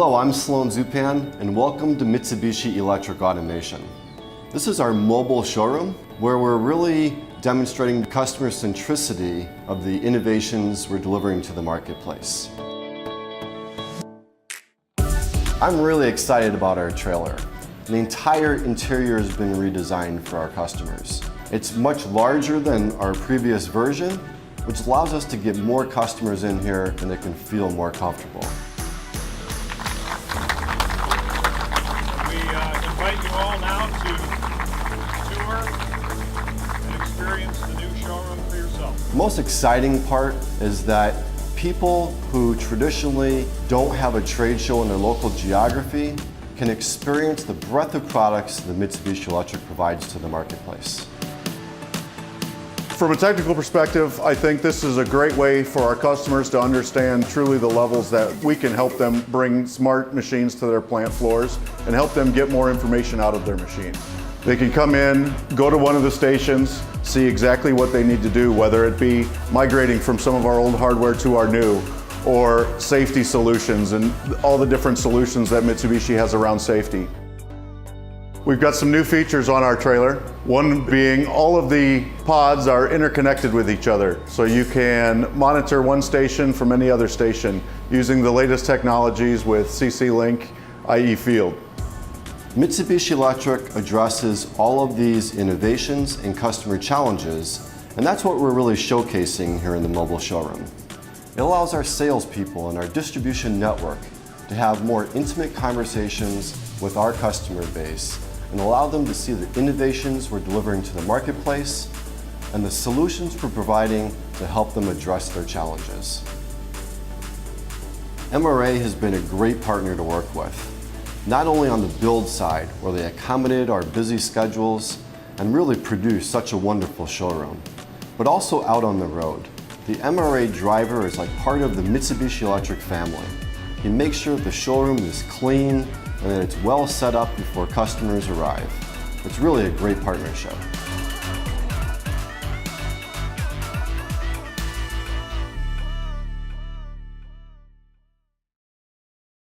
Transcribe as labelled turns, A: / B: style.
A: Hello, I'm Sloan Zupan, and welcome to Mitsubishi Electric Automation. This is our mobile showroom where we're really demonstrating customer centricity of the innovations we're delivering to the marketplace. I'm really excited about our trailer. The entire interior has been redesigned for our customers. It's much larger than our previous version, which allows us to get more customers in here and they can feel more comfortable.
B: Invite you all now to tour and experience the new showroom for yourself.
A: The most exciting part is that people who traditionally don't have a trade show in their local geography can experience the breadth of products that Mitsubishi Electric provides to the marketplace.
C: From a technical perspective, I think this is a great way for our customers to understand truly the levels that we can help them bring smart machines to their plant floors and help them get more information out of their machine. They can come in, go to one of the stations, see exactly what they need to do, whether it be migrating from some of our old hardware to our new, or safety solutions and all the different solutions that Mitsubishi has around safety. We've got some new features on our trailer. One being all of the pods are interconnected with each other. So you can monitor one station from any other station using the latest technologies with CC-Link, IE Field.
A: Mitsubishi Electric addresses all of these innovations and customer challenges, and that's what we're really showcasing here in the mobile showroom. It allows our salespeople and our distribution network to have more intimate conversations with our customer base and allow them to see the innovations we're delivering to the marketplace and the solutions we're providing to help them address their challenges. MRA has been a great partner to work with, not only on the build side, where they accommodated our busy schedules and really produced such a wonderful showroom, but also out on the road. The MRA driver is like part of the Mitsubishi Electric family. He makes sure that the showroom is clean and that it's well set up before customers arrive. It's really a great partnership.